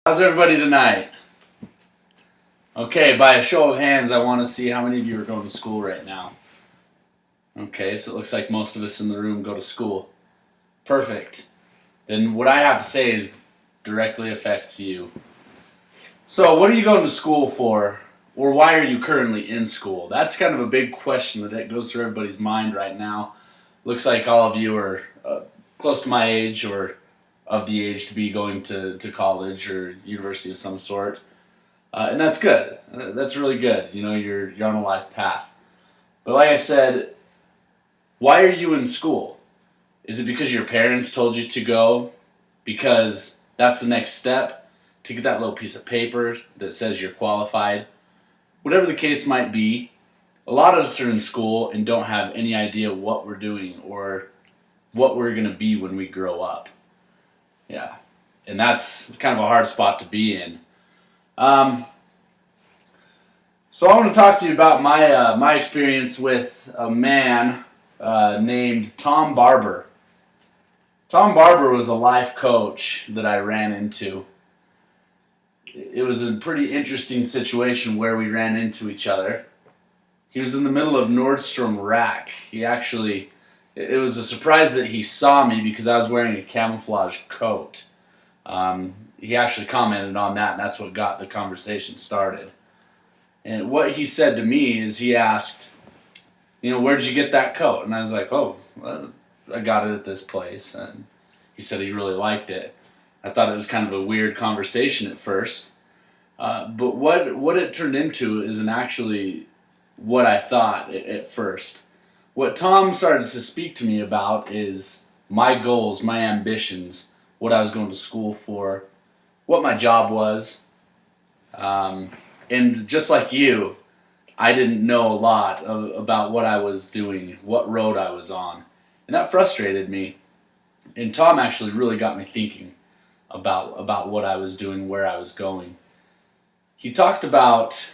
How's everybody tonight? Okay, by a show of hands, I want to see how many of you are going to school right now. Okay, so it looks like most of us in the room go to school. Perfect. Then what I have to say is directly affects you. So what are you going to school for? Or why are you currently in school? That's kind of a big question that goes through everybody's mind right now. Looks like all of you are close to my age or of the age to be going to college or university of some sort. And that's good. That's really good. You know, you're on a life path. But like I said, why are you in school? Is it because your parents told you to go? Because that's the next step? To get that little piece of paper that says you're qualified? Whatever the case might be, a lot of us are in school and don't have any idea what we're doing or what we're going to be when we grow up. Yeah. And that's kind of a hard spot to be in. So I want to talk to you about my experience with a man named Tom Barber. Tom Barber was a life coach that I ran into. It was a pretty interesting situation where we ran into each other. He was in the middle of Nordstrom Rack. It was a surprise that he saw me because I was wearing a camouflage coat. He actually commented on that, and that's what got the conversation started. And what he said to me is he asked, where'd you get that coat? And I was like, well, I got it at this place. And he said he really liked it. I thought it was kind of a weird conversation at first. But what it turned into isn't actually what I thought at first. What Tom started to speak to me about is my goals, my ambitions, what I was going to school for, what my job was. And just like you, I didn't know a lot about what I was doing, what road I was on. And that frustrated me. And Tom actually really got me thinking about what I was doing, where I was going. He talked about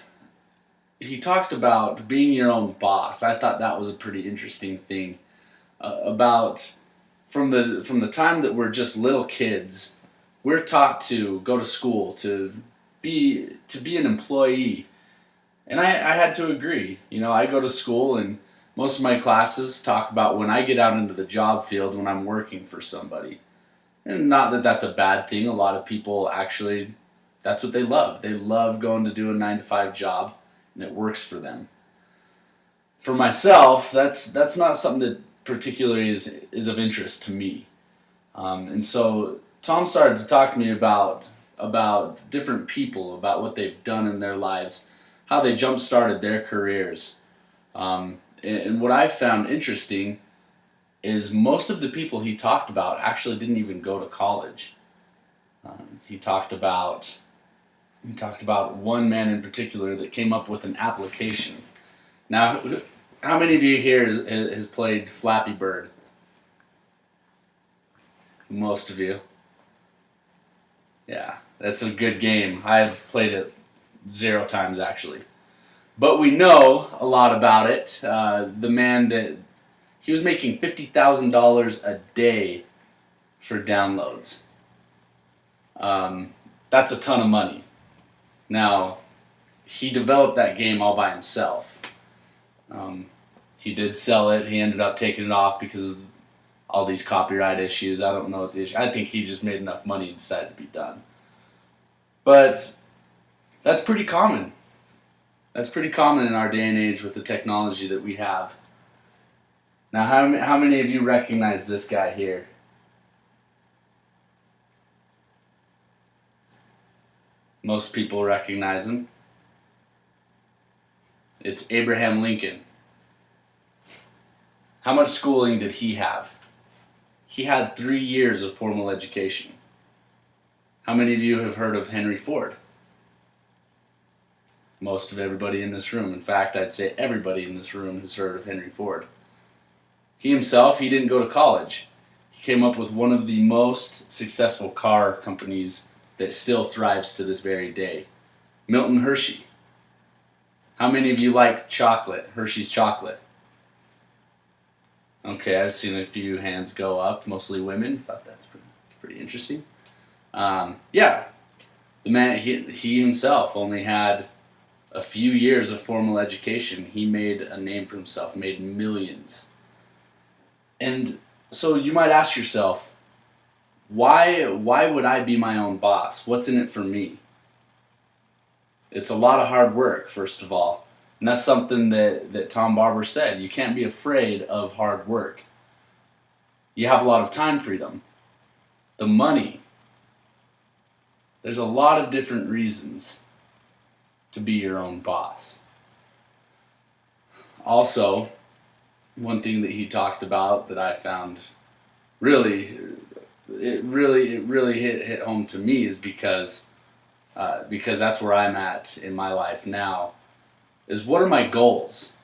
being your own boss. I thought that was a pretty interesting thing. About from the time that we're just little kids, we're taught to go to school, to be an employee. And I had to agree. I go to school and most of my classes talk about when I get out into the job field when I'm working for somebody. And not that that's a bad thing. A lot of people actually, that's what they love. They love going to do a 9-to-5 job, and it works for them. For myself, that's not something that particularly is of interest to me. And so Tom started to talk to me about different people, about what they've done in their lives, how they jump-started their careers. And what I found interesting is most of the people he talked about actually didn't even go to college. He talked about one man in particular that came up with an application. Now, how many of you here has played Flappy Bird? Most of you. Yeah, that's a good game. I've played it 0 times actually. But we know a lot about it. The man that he was making $50,000 a day for downloads. That's a ton of money. Now, he developed that game all by himself. He did sell it. He ended up taking it off because of all these copyright issues. I don't know what the issue. I think he just made enough money and decided to be done. But that's pretty common. That's pretty common in our day and age with the technology that we have. Now, how many of you recognize this guy here? Most people recognize him. It's Abraham Lincoln. How much schooling did he have? He had 3 years of formal education. How many of you have heard of Henry Ford? Most of everybody in this room. In fact, I'd say everybody in this room has heard of Henry Ford. He himself, he didn't go to college. He came up with one of the most successful car companies that still thrives to this very day. Milton Hershey. How many of you like chocolate, Hershey's chocolate? Okay, I've seen a few hands go up, mostly women. Thought that's pretty interesting. Yeah, The man, he himself only had a few years of formal education. He made a name for himself, made millions. And so you might ask yourself, why would I be my own boss? What's in it for me? It's a lot of hard work, first of all. And that's something that Tom Barber said. You can't be afraid of hard work. You have a lot of time freedom. The money. There's a lot of different reasons to be your own boss. Also, one thing that he talked about that I found really hit home to me is because that's where I'm at in my life now, is what are my goals?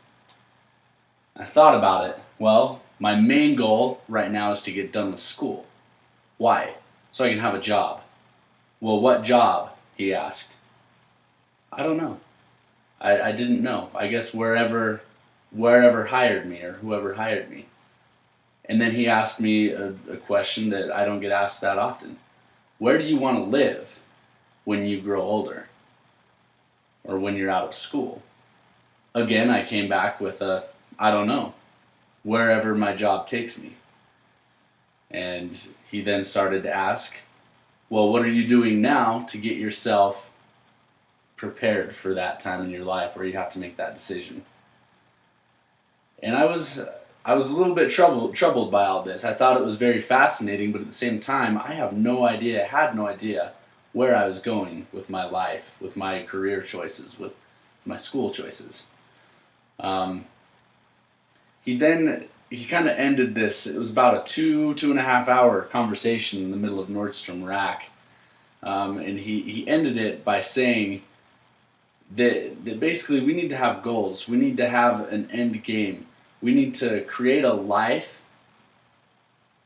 I thought about it. Well, my main goal right now is to get done with school. Why? So I can have a job. Well, what job? He asked. I don't know. I didn't know. I guess wherever hired me or whoever hired me. And then he asked me a question that I don't get asked that often. Where do you want to live when you grow older? Or when you're out of school? Again, I came back with I don't know. Wherever my job takes me. And he then started to ask, well, what are you doing now to get yourself prepared for that time in your life where you have to make that decision? And I was a little bit troubled by all this. I thought it was very fascinating, but at the same time, I had no idea where I was going with my life, with my career choices, with my school choices. He kind of ended this. It was about a 2.5 hour conversation in the middle of Nordstrom Rack. And he ended it by saying that basically we need to have goals. We need to have an end game. We need to create a life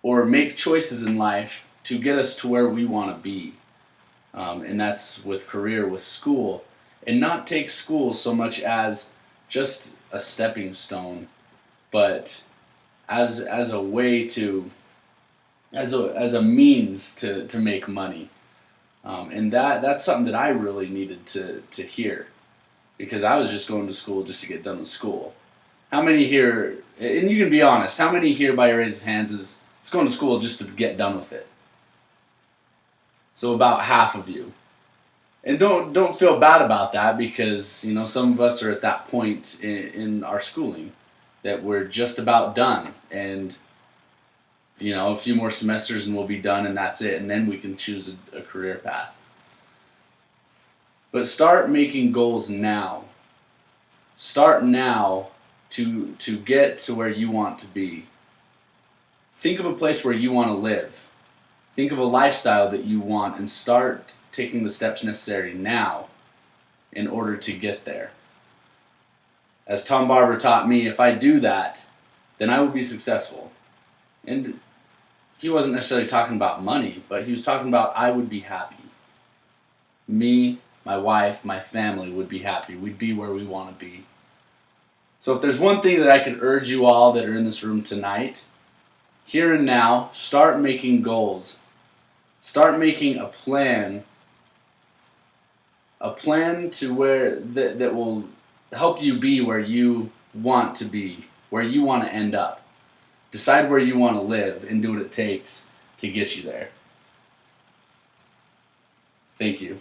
or make choices in life to get us to where we want to be. And that's with career, with school. And not take school so much as just a stepping stone, but as a way to, as a means to make money. And that's something that I really needed to hear, because I was just going to school just to get done with school. How many here, and you can be honest, how many here by your raise of hands is going to school just to get done with it? So about half of you. And don't feel bad about that, because some of us are at that point in our schooling that we're just about done, and a few more semesters and we'll be done, and that's it, and then we can choose a career path. But start making goals now. Start now to get to where you want to be. Think of a place where you want to live. Think of a lifestyle that you want, and start taking the steps necessary now in order to get there. As Tom Barber taught me, if I do that, then I will be successful. And he wasn't necessarily talking about money, but he was talking about I would be happy. Me, my wife, my family would be happy. We'd be where we want to be. So if there's one thing that I could urge you all that are in this room tonight, here and now, start making goals. Start making a plan to where that will help you be where you want to be, where you want to end up. Decide where you want to live and do what it takes to get you there. Thank you.